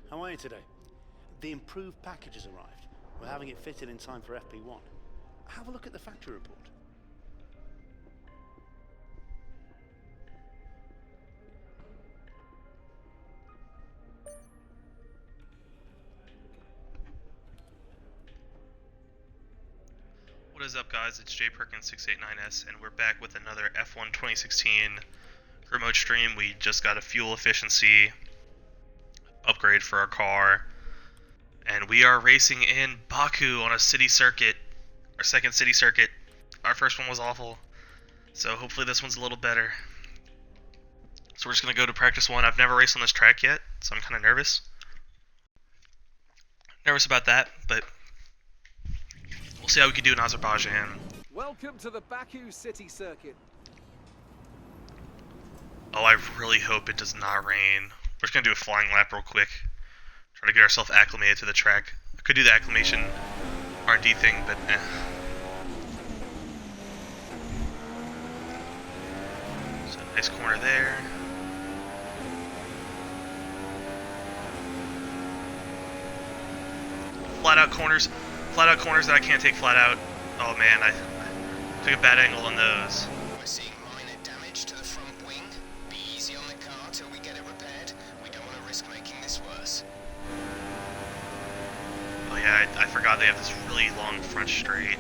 How are you today? The improved package has arrived. We're having it fitted in time for FP1. Have a look at the factory report. What is up, guys? It's JPerkins689S, and we're back with another F1 2016 remote stream. We just got a fuel efficiency upgrade for our car, and we are racing in Baku on a city circuit, our second city circuit. Our first one was awful, so hopefully this one's a little better. So we're just going to go to practice one. I've never raced on this track yet, so I'm kind of nervous. Nervous about that, but we'll see how we can do in Azerbaijan. Welcome to the Baku City Circuit. Oh, I really hope it does not rain. We're just going to do a flying lap real quick. Try to get ourselves acclimated to the track. I could do the acclimation R&D thing, but eh. So, nice corner there. Flat out corners that I can't take flat out. Oh man, I took a bad angle on those. We're seeing minor damage to the front wing. Be easy on the car till we get it repaired. We don't want to risk making this worse. Oh yeah, I forgot they have this really long front straight.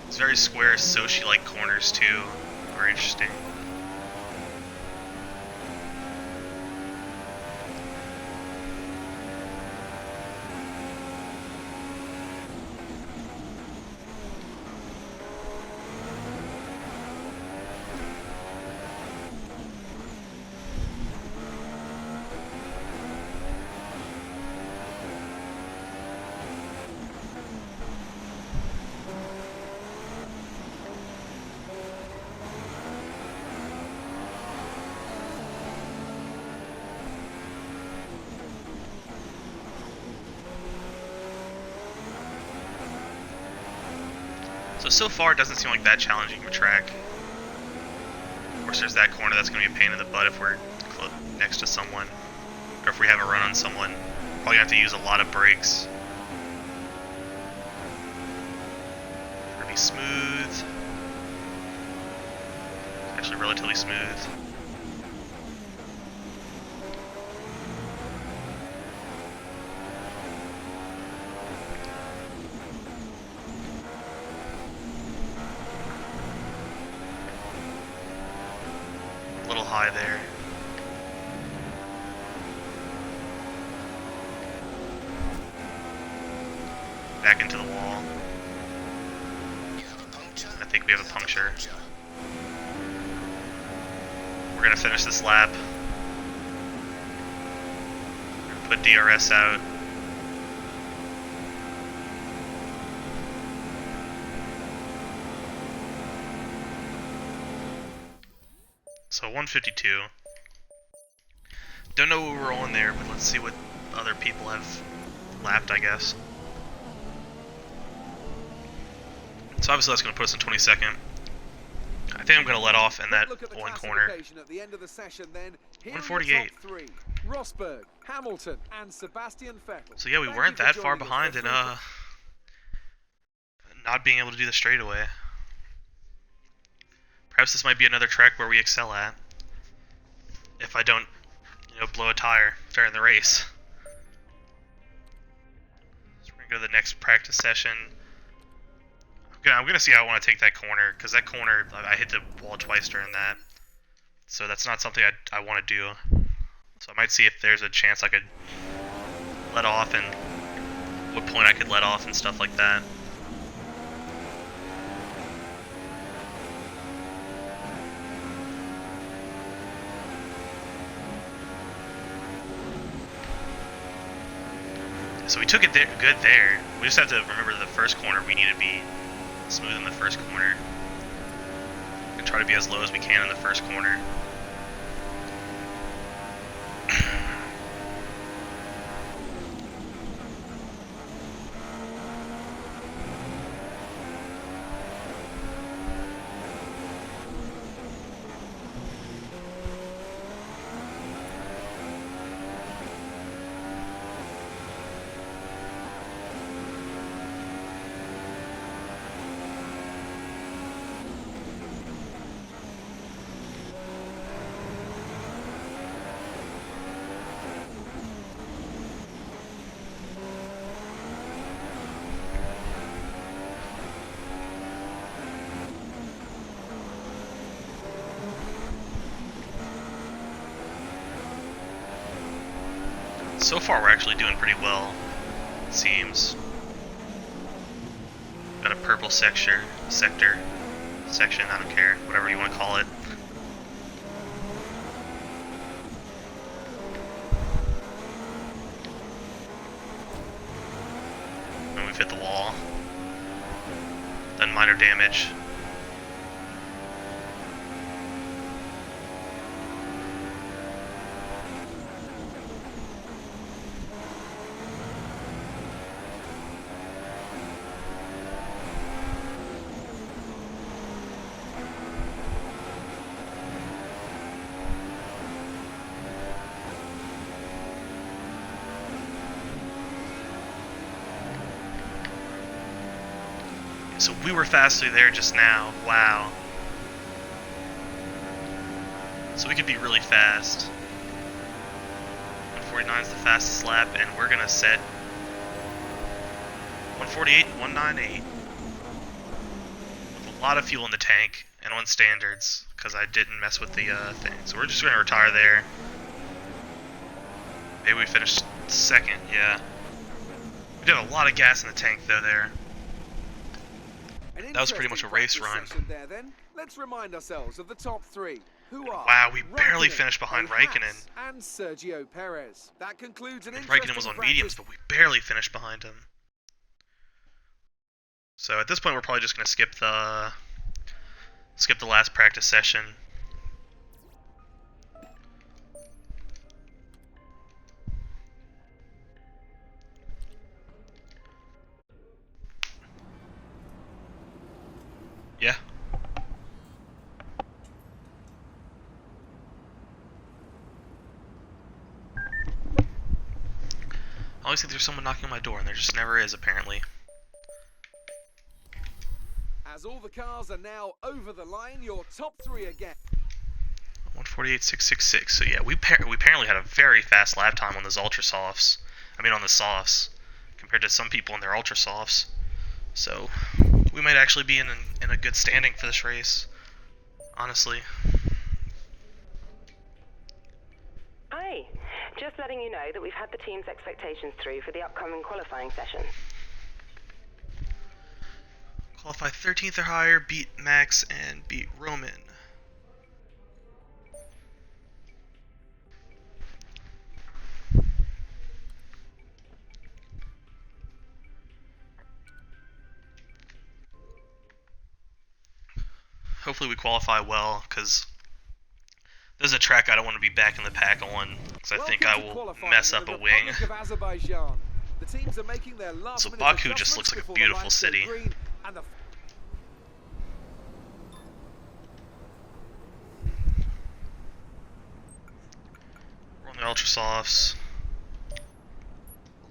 It's very square, Sochi-like corners too. Very interesting. So far it doesn't seem like that challenging of a track. Of course there's that corner that's going to be a pain in the butt if we're next to someone, or if we have a run on someone. Probably have to use a lot of brakes. Pretty smooth. Actually relatively smooth. High there. Back into the wall. I think we have a puncture. We're gonna finish this lap. We're gonna put DRS out. So 152. Don't know what we're on there, but let's see what other people have lapped, I guess. So obviously that's going to put us in 22nd. I think I'm going to let off in that one corner. 148. Rosberg, Hamilton, and Sebastian Vettel. So yeah, we weren't that far behind in not being able to do the straightaway. Perhaps this might be another track where we excel at. If I don't, blow a tire during the race. So we're gonna go to the next practice session. I'm gonna see how I want to take that corner, because that corner, I hit the wall twice during that. So that's not something I want to do. So I might see if there's a chance I could let off, and what point I could let off and stuff like that. So we took it there, good there. We just have to remember the first corner, we need to be smooth in the first corner. And try to be as low as we can in the first corner. So far, we're actually doing pretty well, it seems. Got a purple section, I don't care, whatever you want to call it. And we've hit the wall. Done minor damage. So we were fast through there just now. Wow. So we could be really fast. 149 is the fastest lap, and we're gonna set 148, 198. With a lot of fuel in the tank and on standards, because I didn't mess with the thing. So we're just gonna retire there. Maybe we finished second, yeah. We did a lot of gas in the tank though there. That was pretty much a race run. There, then. Let's remind ourselves of the top three. Who are wow, we barely Raikkonen, finished behind Raikkonen. and Sergio Perez. That concludes an Raikkonen was on mediums, but we barely finished behind him. So at this point, we're probably just gonna skip the last practice session. Yeah. I always think there's someone knocking on my door, and there just never is, apparently. As all the cars are now over the line, your top three again. 148.666. So yeah, we apparently had a very fast lap time on those ultra softs. I mean, on the softs, compared to some people in their ultra softs. So we might actually be in a good standing for this race, honestly. Hi, just letting you know that we've had the team's expectations through for the upcoming qualifying session. Qualify 13th or higher, beat Max, and beat Roman. Hopefully we qualify well, because there's a track I don't want to be back in the pack on, because I think I will mess up a wing. So Baku just looks like a beautiful city. We're on the Ultra Softs.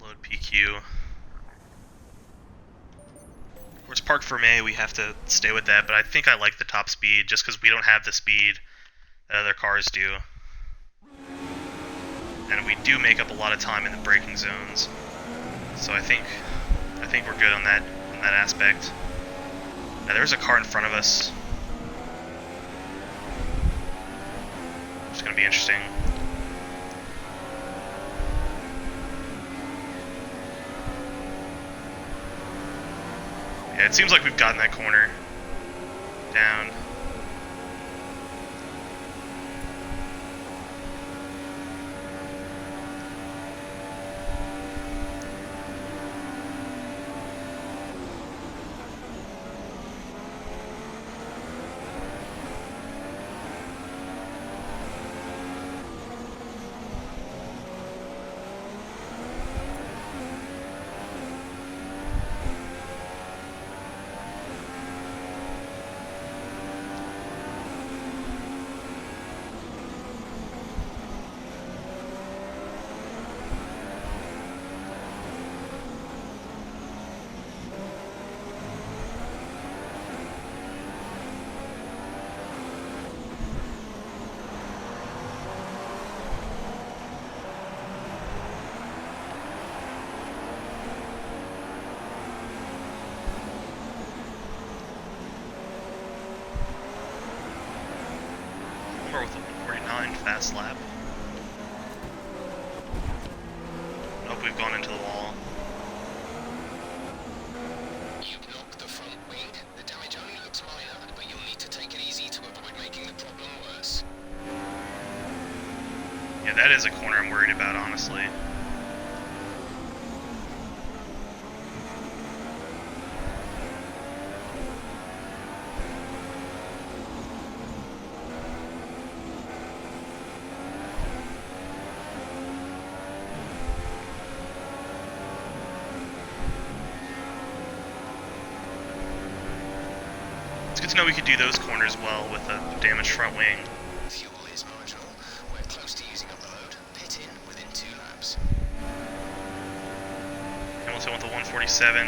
Load PQ. Where's Park Ferme, we have to stay with that, but I think I like the top speed just because we don't have the speed that other cars do. And we do make up a lot of time in the braking zones. So I think we're good on that aspect. Now there's a car in front of us. It's gonna be interesting. Yeah, it seems like we've gotten that corner down. With a 149 fast lap. up, we've gone into the wall. You've knocked the front wing. The damage only looks minor, but you'll need to take it easy to avoid making the problem worse. Yeah, that is a corner I'm worried about, honestly. It's good to know we could do those corners well with a damaged front wing. Fuel is marginal. We're close to using up the load. Pit in within 2 laps. Hamilton with the 147.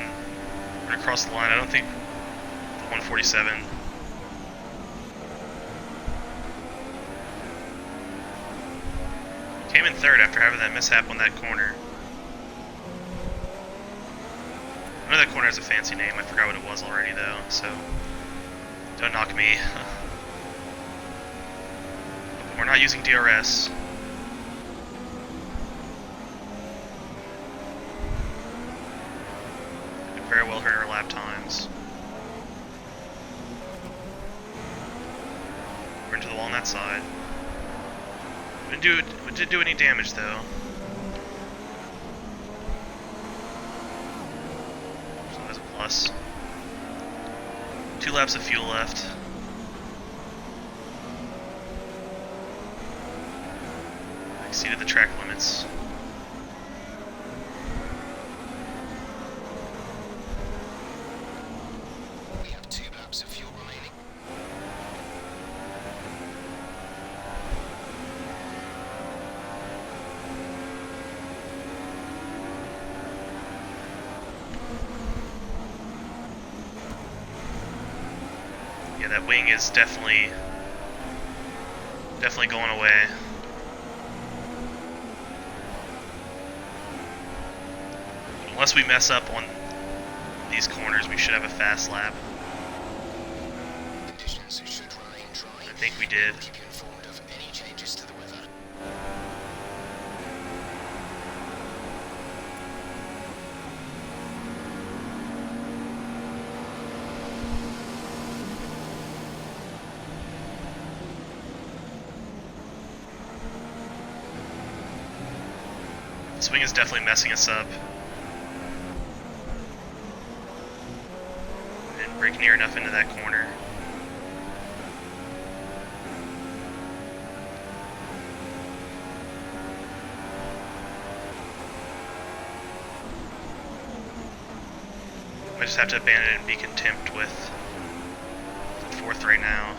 We're gonna cross the line. I don't think the 147. Came in third after having that mishap on that corner. I know that corner has a fancy name. I forgot what it was already though, so don't knock me. We're not using DRS. Could very well hurt our lap times. We're into the wall on that side. We didn't do any damage though. So that's a plus. 2 laps of fuel left. Exceeded the track limits. We have 2 laps of fuel remaining. Yeah, that wing is definitely going away. Unless we mess up on these corners, we should have a fast lap. Conditions should remain dry. I think we did. Keep you informed of any changes to the weather. This wing is definitely messing us up. Didn't break near enough into that corner. I just have to abandon it and be content with the 4th right now.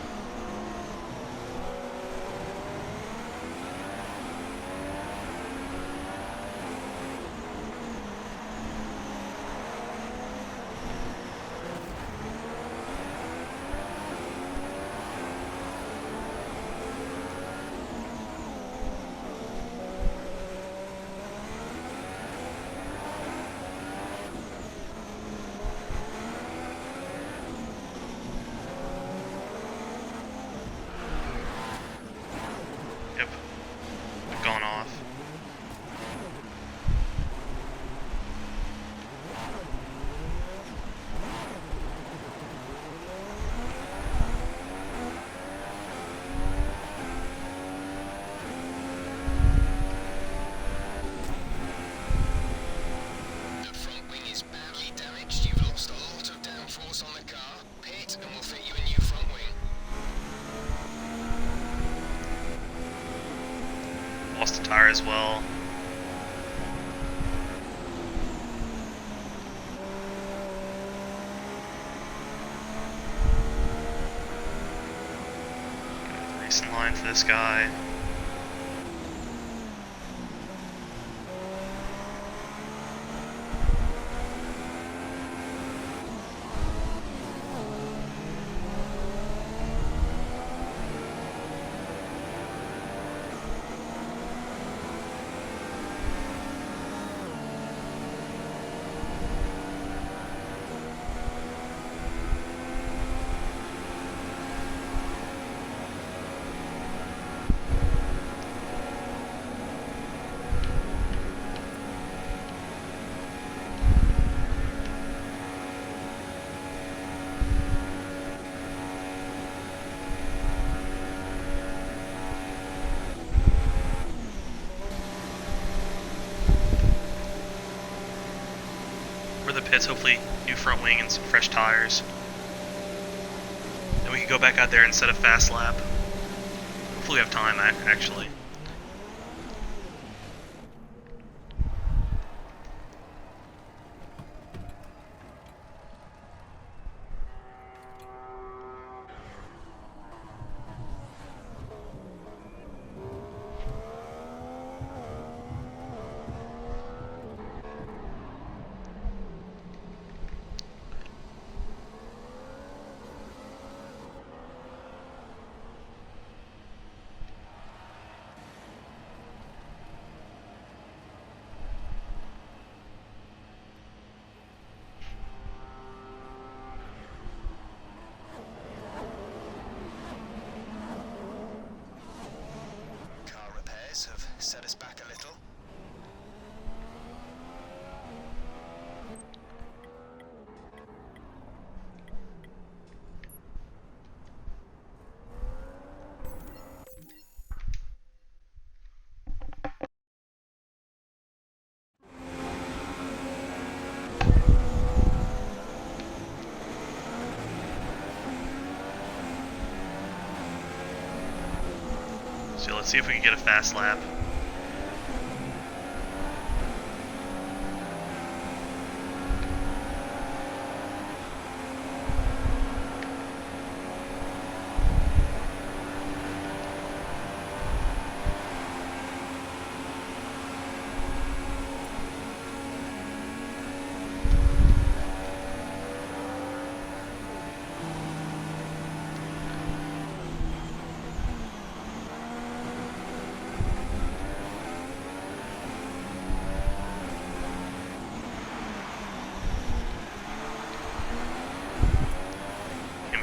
Yep. We've gone off. The front wing is badly damaged. You've lost a lot of downforce on the car. Pit and we'll fit you a new front wing. Lost a tire as well. Race in line for this guy. pits, hopefully new front wing and some fresh tires. Then we can go back out there and set a fast lap. Hopefully we have time, actually. Car repairs have set us back a little. So let's see if we can get a fast lap.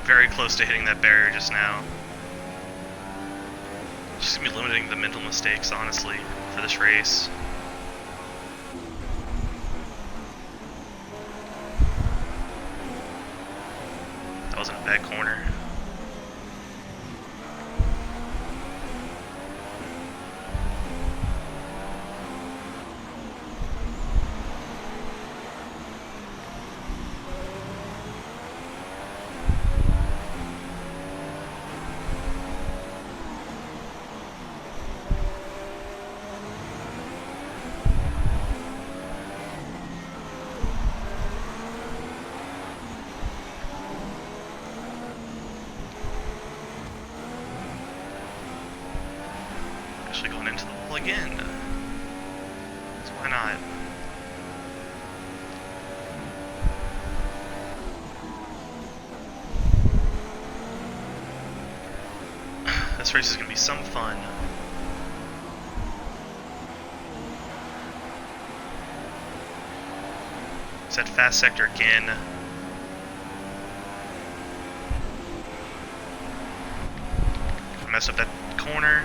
Very close to hitting that barrier just now. Just gonna be limiting the mental mistakes, honestly, for this race. That wasn't a bad corner. Actually going into the wall again. So why not? This race is going to be some fun. It's that fast sector again. I messed up that corner.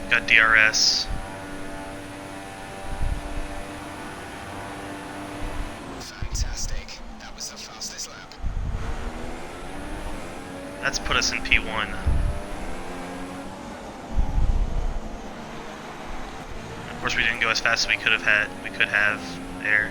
Got DRS. Fantastic. That was the fastest lap. That's put us in P1. Of course, we didn't go as fast as we could have there.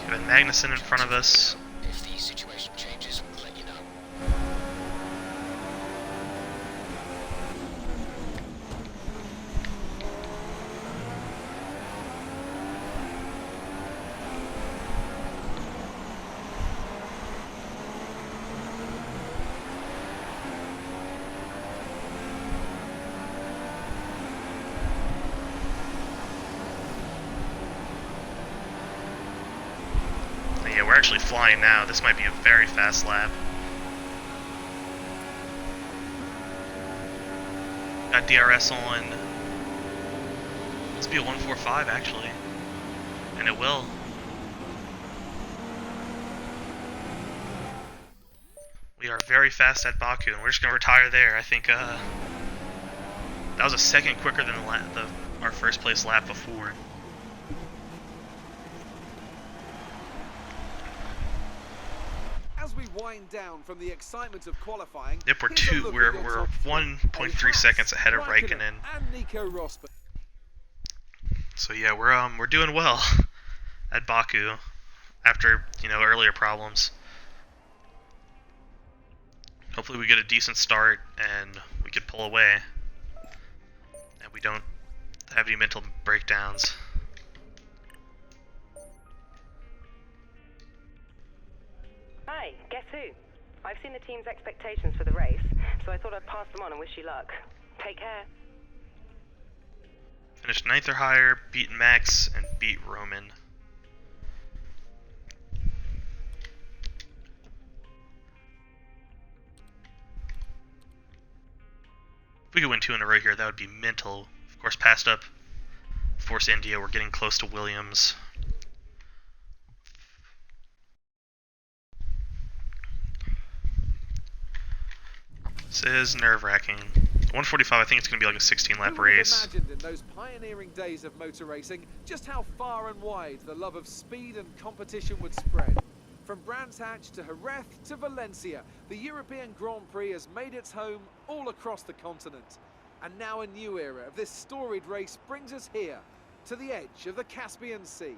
Got Magnussen in front of us. If the situation changes, we'll let you know. actually flying now. This might be a very fast lap. Got DRS on. This will be a 1:45 actually. And it will. We are very fast at Baku, and we're just going to retire there. I think that was a second quicker than our first place lap before. As we wind down from the excitement of qualifying, Yep, we're 1.3 seconds ahead of Raikkonen. And Nico Rosberg. So yeah, we're doing well at Baku after, earlier problems. Hopefully we get a decent start and we can pull away and we don't have any mental breakdowns. Hi, guess who? I've seen the team's expectations for the race, so I thought I'd pass them on and wish you luck. Take care. Finished 9th or higher, beat Max, and beat Roman. If we could win 2 in a row here, that would be mental. Of course, passed up Force India. We're getting close to Williams. This is nerve-wracking. 145, I think it's going to be like a 16-lap race. Who would have imagined in those pioneering days of motor racing just how far and wide the love of speed and competition would spread? From Brands Hatch to Jerez to Valencia, the European Grand Prix has made its home all across the continent. And now a new era of this storied race brings us here, to the edge of the Caspian Sea.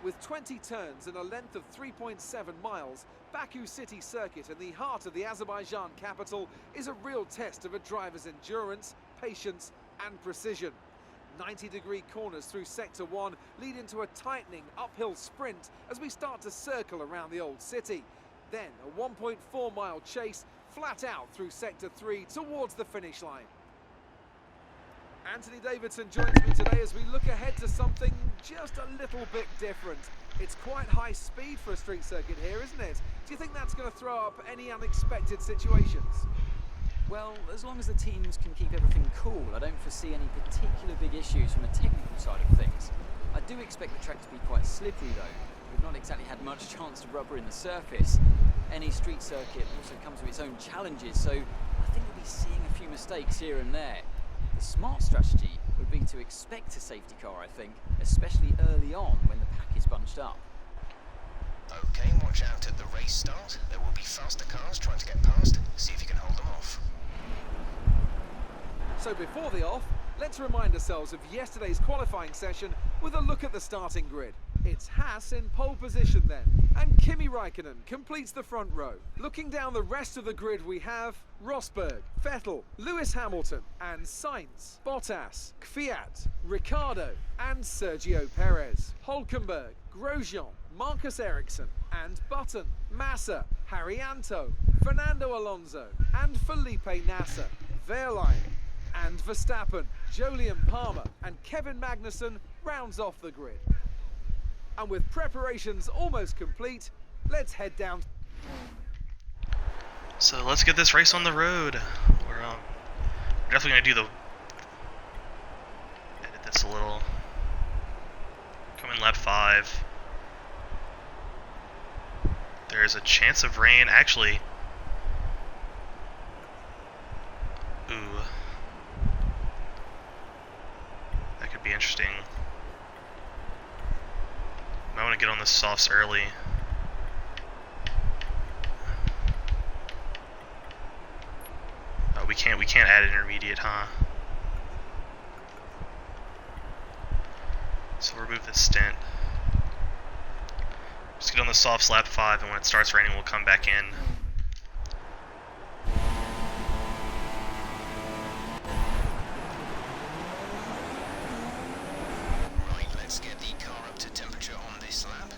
With 20 turns and a length of 3.7 miles, Baku City Circuit in the heart of the Azerbaijan capital is a real test of a driver's endurance, patience and precision. 90-degree corners through Sector 1 lead into a tightening uphill sprint as we start to circle around the old city. Then a 1.4-mile chase flat out through Sector 3 towards the finish line. Anthony Davidson joins me today as we look ahead to something just a little bit different. It's quite high speed for a street circuit here, isn't it? Do you think that's going to throw up any unexpected situations? Well, as long as the teams can keep everything cool, I don't foresee any particular big issues from a technical side of things. I do expect the track to be quite slippery though. We've not exactly had much chance to rubber in the surface. Any street circuit also comes with its own challenges, so I think we'll be seeing a few mistakes here and there. The smart strategy would be to expect a safety car, I think, especially early on when the pack is bunched up. Okay, watch out at the race start. There will be faster cars trying to get past. See if you can hold them off. So before the off, let's remind ourselves of yesterday's qualifying session with a look at the starting grid. It's Haas in pole position then, and Kimi Raikkonen completes the front row. Looking down the rest of the grid we have Rosberg, Vettel, Lewis Hamilton and Sainz, Bottas, Kvyat, Ricciardo and Sergio Perez, Hülkenberg, Grosjean, Marcus Ericsson and Button, Massa, Haryanto, Fernando Alonso and Felipe Nasser, Wehrlein and Verstappen, Jolyon Palmer and Kevin Magnussen rounds off the grid. And with preparations almost complete, let's head down. So let's get this race on the road. We're definitely going to do the... edit this a little. Coming lap 5. There's a chance of rain, actually. Ooh. That could be interesting. I want to get on the softs early. Oh, we can't add intermediate, huh? So we'll remove this stint. Just get on the softs lap 5, and when it starts raining, we'll come back in. Right, let's get the car up to temperature on this lap.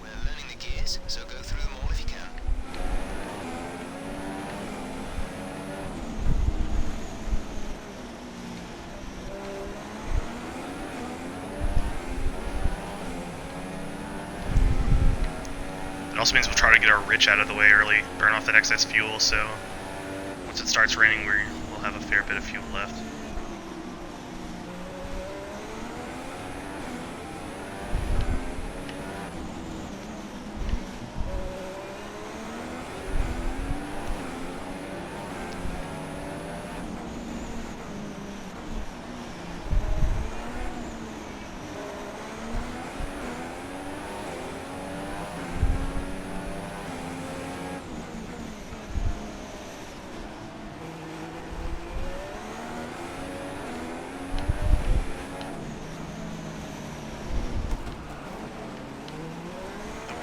We're learning the gears, so go through them all if you can. Also means we'll try to get our rich out of the way early, burn off that excess fuel, so once it starts raining, we'll have a fair bit of fuel left.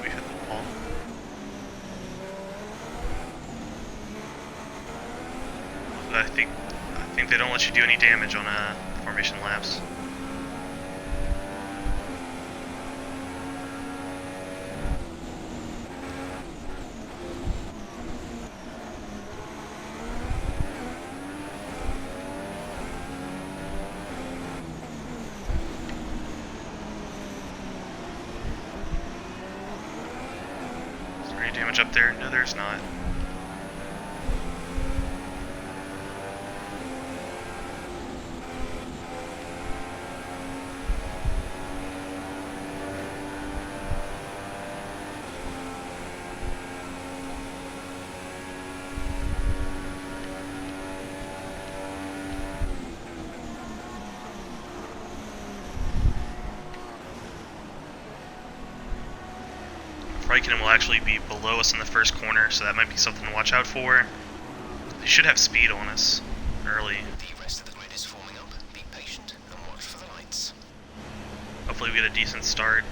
We hit the wall. But I think they don't let you do any damage on formation laps. Is there any damage up there? No, there's not. Raikkonen will actually be below us in the first corner, so that might be something to watch out for. They should have speed on us early. The rest of the grid is forming up. Be patient and watch for the lights. Hopefully we get a decent start.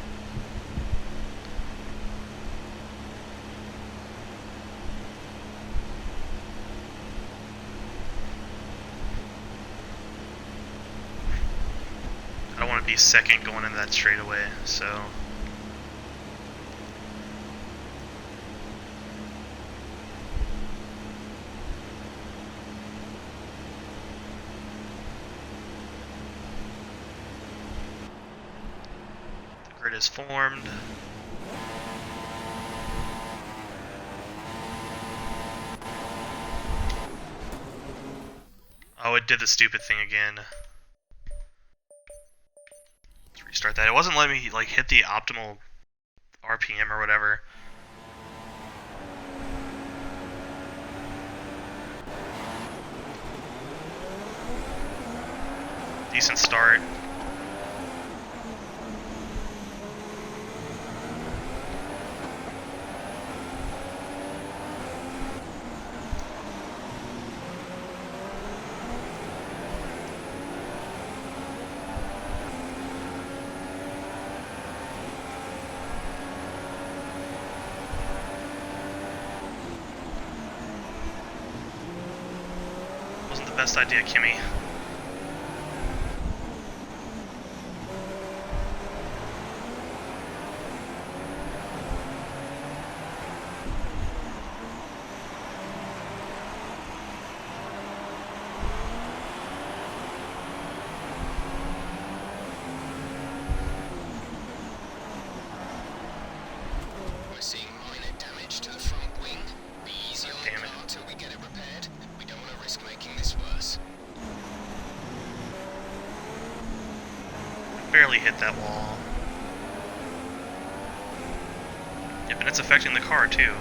I don't want to be second going into that straightaway, so... grid is formed. Oh, it did the stupid thing again. Let's restart that. It wasn't letting me like hit the optimal RPM or whatever. Decent start. Wasn't the best idea, Kimmy. We're seeing minor damage to the front wing. Be easy on the Damn it. car till we get it repaired. We don't want to risk making this worse. Barely hit that wall. Yep, and it's affecting the car too.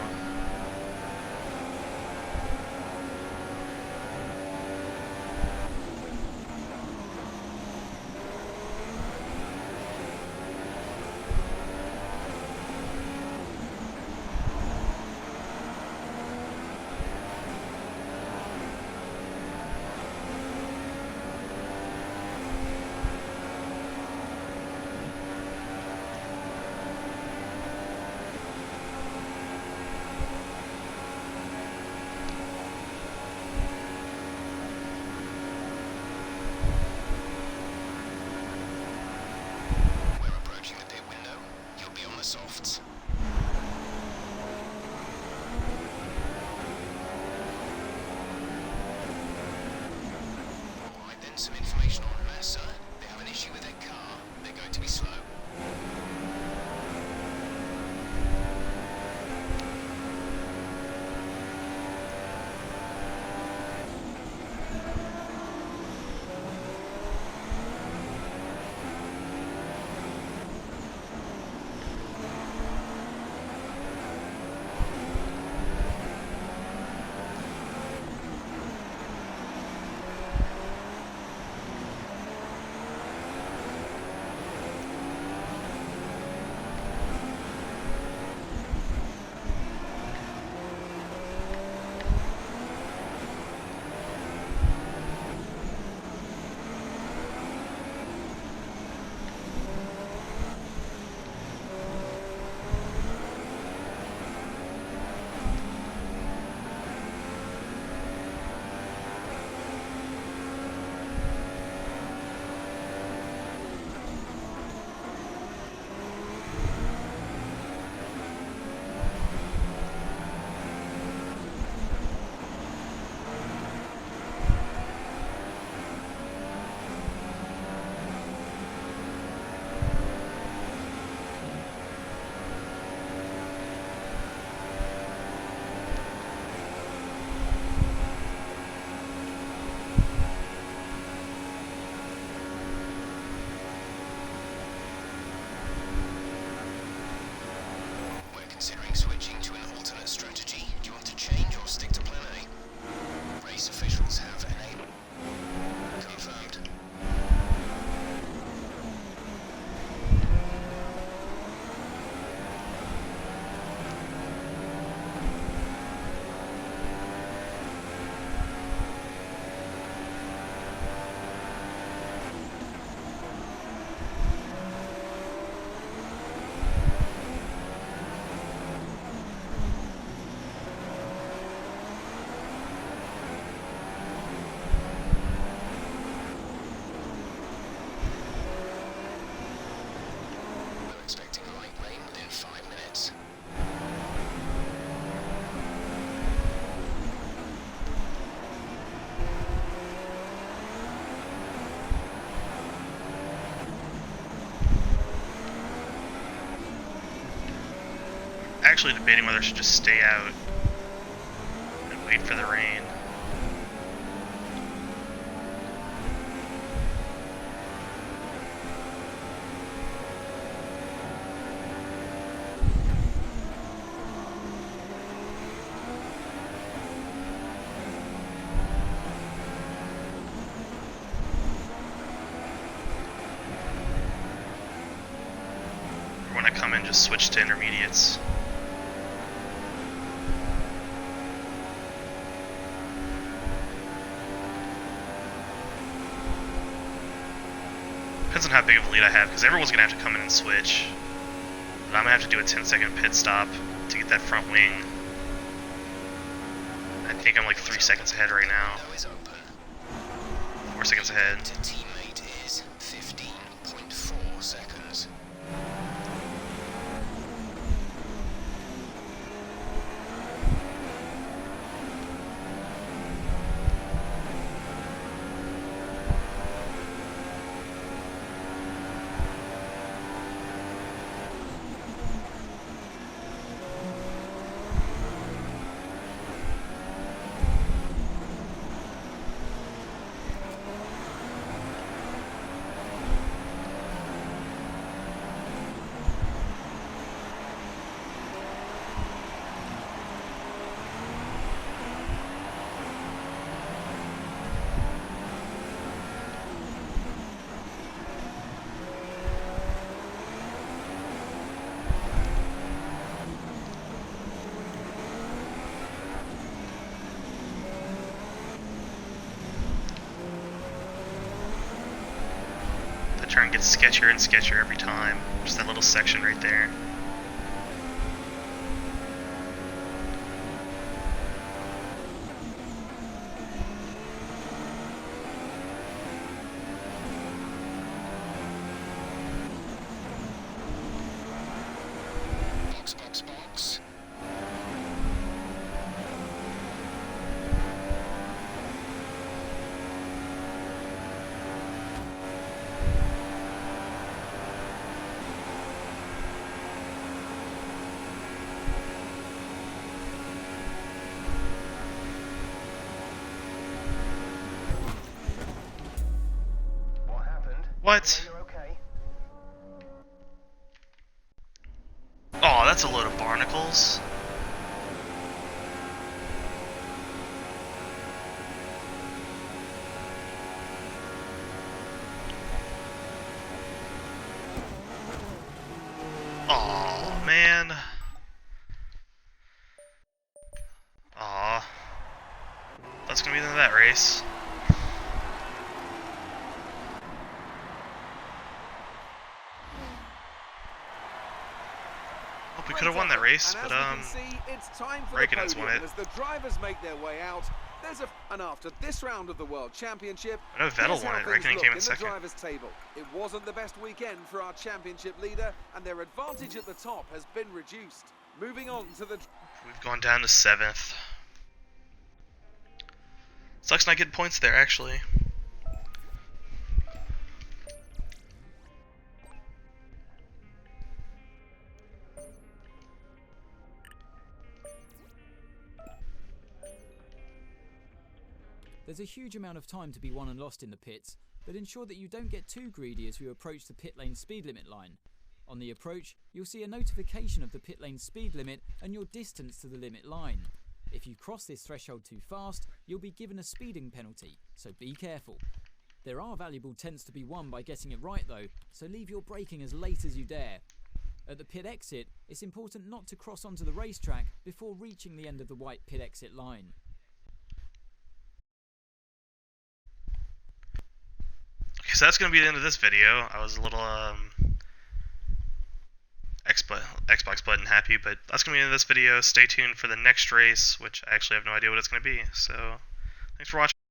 We're approaching the pit window. You'll be on the softs. Alright then, some information on Massa. They have an issue with their car. They're going to be slow. actually debating whether I should just stay out and wait for the rain. When I come in, just switch to intermediates. Depends on how big of a lead I have, because everyone's going to have to come in and switch. But I'm going to have to do a 10-second pit stop to get that front wing. I think I'm like 3 seconds ahead right now. 4 seconds ahead. To teammate is 15.4 seconds. The turn gets sketchier and sketchier every time. Just that little section right there. Box. What happened? What? You're okay. Oh, that's a load of barnacles. Oh man. Aw. That's gonna be the end of that race. Hope we could have won that race, And but as we can see, it's time for the Raikkonen's podium. won it. As the drivers make their way out, and after this round of the World Championship, I know Vettel here's won how it. things Raikkonen look came in the second. drivers' table. It wasn't the best weekend for our championship leader, and their advantage at the top has been reduced. Moving on to the We've gone down to 7th. Sucks not getting points there, actually. There's a huge amount of time to be won and lost in the pits, but ensure that you don't get too greedy as you approach the pit lane speed limit line. On the approach, you'll see a notification of the pit lane speed limit and your distance to the limit line. If you cross this threshold too fast, you'll be given a speeding penalty, so be careful. There are valuable tenths to be won by getting it right though, so leave your braking as late as you dare. At the pit exit, it's important not to cross onto the racetrack before reaching the end of the white pit exit line. Okay, so that's going to be the end of this video. I was a little Xbox button happy, but that's going to be the end of this video. Stay tuned for the next race, which I actually have no idea what it's going to be. So, thanks for watching.